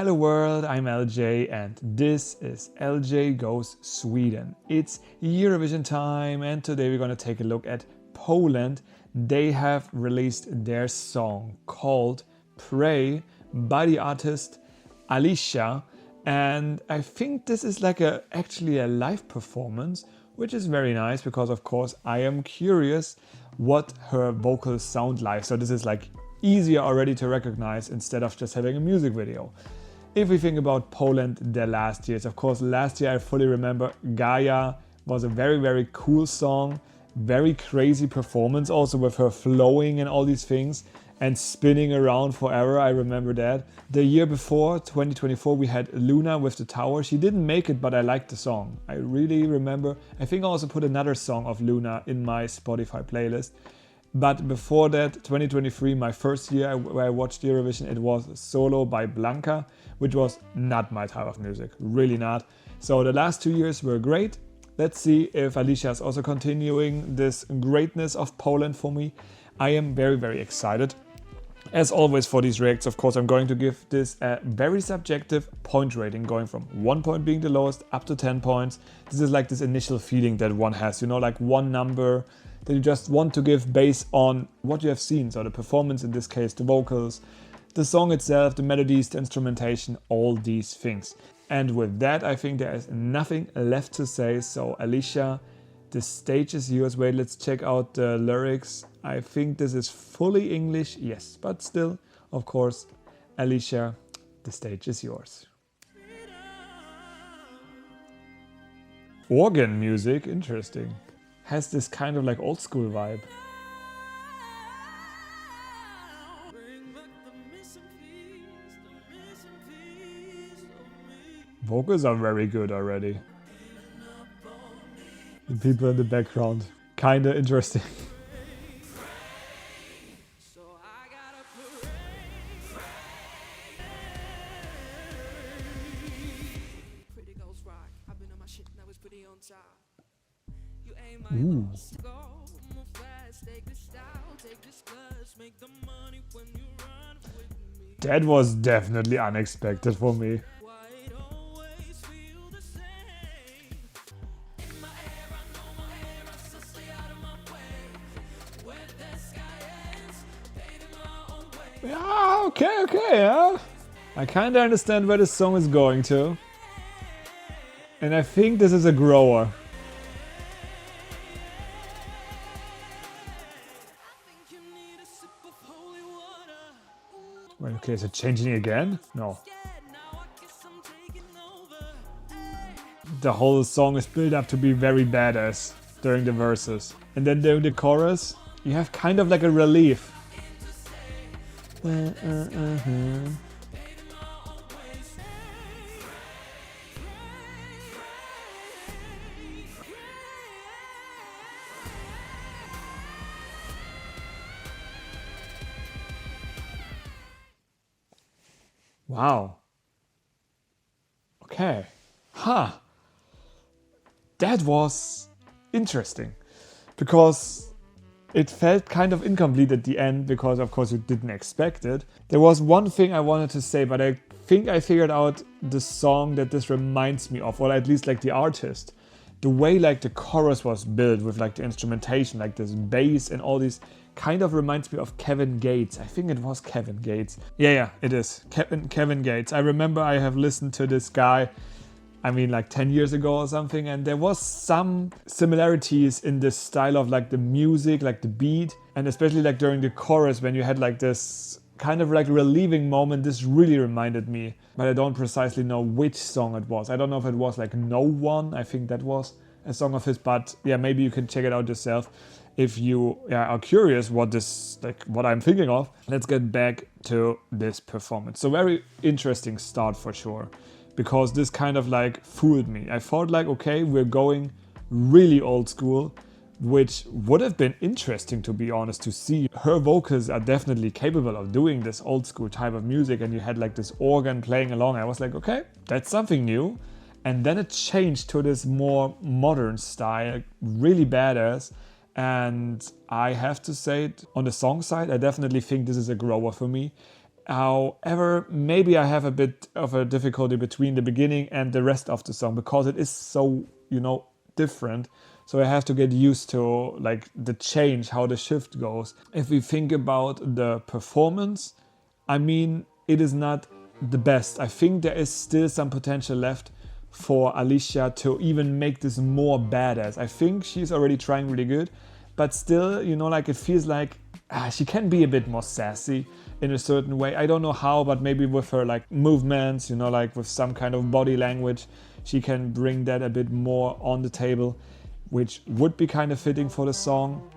Hello world, I'm LJ and this is LJ Goes Sweden. It's Eurovision time and today we're gonna take a look at Poland. They have released their song called Pray by the artist Alicja, and I think this is like actually a live performance, which is very nice because of course I am curious what her vocals sound like. So this is like easier already to recognize instead of just having a music video. If we think about Poland the last years, of course last year I fully remember Gaia was a very cool song, very crazy performance also with her flowing and all these things and spinning around forever, I remember that. The year before, 2024, we had Luna with the tower. She didn't make it, but I liked the song. I really remember. I think I also put another song of Luna in my Spotify playlist. But before that, 2023, my first year where I watched Eurovision, it was Solo by Blanca, which was not my type of music, really not. So the last 2 years were great. Let's see if Alicja is also continuing this greatness of Poland for me. I am very excited. As always for these reacts, of course, I'm going to give this a very subjective point rating, going from 1 point being the lowest up to 10 points. This is like this initial feeling that one has, you know, like one number that you just want to give based on what you have seen. So the performance, in this case, the vocals, the song itself, the melodies, the instrumentation, all these things. And with that, I think there is nothing left to say. So Alicja, the stage is yours. Wait, let's check out the lyrics. I think this is fully English, yes, but still, of course, Alicja, the stage is yours. Organ music, interesting. Has this kind of like old school vibe. Vocals are very good already. The people in the background, kinda interesting. Ooh. That was definitely unexpected for me. Yeah, okay, yeah. I kinda understand where this song is going to. And I think this is a grower. Wait, okay, is it changing again? No. The whole song is built up to be very badass during the verses. And then during the chorus, you have kind of like a relief. Wow. Okay. Huh. That was interesting. Because it felt kind of incomplete at the end because of course you didn't expect it. There was one thing I wanted to say, but I think I figured out the song that this reminds me of, or at least like the artist. The way like the chorus was built with like the instrumentation, like this bass and all these, kind of reminds me of Kevin Gates. I think it was Kevin Gates. Yeah, it is. Kevin Gates. I remember I have listened to this guy, I mean like 10 years ago or something, and there was some similarities in this style of like the music, like the beat, and especially like during the chorus when you had like this kind of like relieving moment. This really reminded me, but I don't precisely know which song it was. I don't know if it was like No One. I think that was a song of his, but yeah, maybe you can check it out yourself if you are curious what I'm thinking of. Let's get back to this performance. So very interesting start for sure, because this kind of like fooled me. I thought like, okay, we're going really old school, which would have been interesting, to be honest, to see. Her vocals are definitely capable of doing this old school type of music, and you had like this organ playing along. I was like, okay, that's something new. And then it changed to this more modern style, really badass. And I have to say, on the song side, I definitely think this is a grower for me. However, maybe I have a bit of a difficulty between the beginning and the rest of the song because it is so, different. So I have to get used to like the change, how the shift goes. If we think about the performance, I mean, it is not the best. I think there is still some potential left for Alicja to even make this more badass. I think she's already trying really good, but still, like it feels like she can be a bit more sassy in a certain way. I don't know how, but maybe with her like movements, like with some kind of body language, she can bring that a bit more on the table, which would be kind of fitting for the song.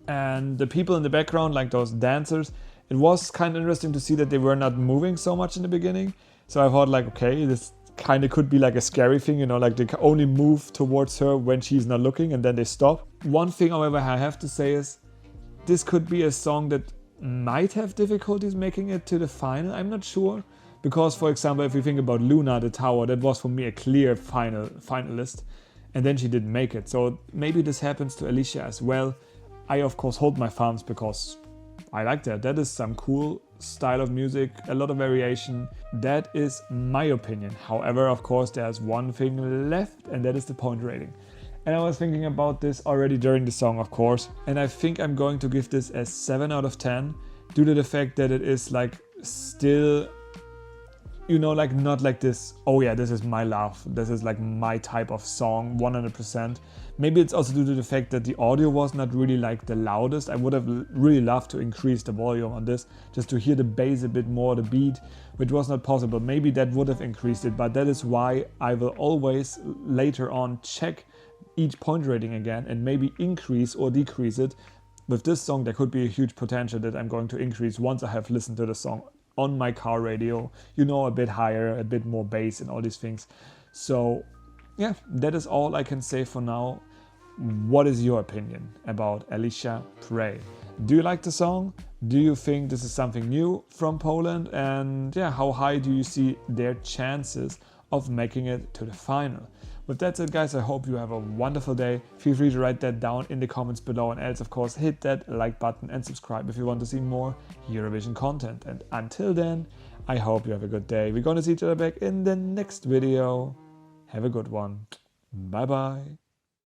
And the people in the background, like those dancers, it was kind of interesting to see that they were not moving so much in the beginning. So I thought like, okay, this kind of could be like a scary thing, like they can only move towards her when she's not looking and then they stop. One thing, however, I have to say is this could be a song that might have difficulties making it to the final. I'm not sure. Because, for example, if you think about Luna, the tower, that was for me a clear finalist. And then she didn't make it. So maybe this happens to Alicja as well. I, of course, hold my thumbs because I like that. That is some cool style of music, a lot of variation. That is my opinion. However, of course, there's one thing left, and that is the point rating. And I was thinking about this already during the song, of course. And I think I'm going to give this a 7 out of 10 due to the fact that it is like still, like not like this, oh yeah, this is my love, this is like my type of song, 100%. Maybe it's also due to the fact that the audio was not really like the loudest. I would have really loved to increase the volume on this, just to hear the bass a bit more, the beat, which was not possible. Maybe that would have increased it, but that is why I will always later on check each point rating again and maybe increase or decrease it. With this song, there could be a huge potential that I'm going to increase once I have listened to the song on my car radio, a bit higher, a bit more bass and all these things. So yeah, that is all I can say for now. What is your opinion about Alicja Pray? Do you like the song? Do you think this is something new from Poland? And yeah, how high do you see their chances of making it to the final? With that said, guys, I hope you have a wonderful day. Feel free to write that down in the comments below, and else, of course, hit that like button and subscribe if you want to see more Eurovision content. And until then, I hope you have a good day. We're going to see each other back in the next video. Have a good one. Bye bye.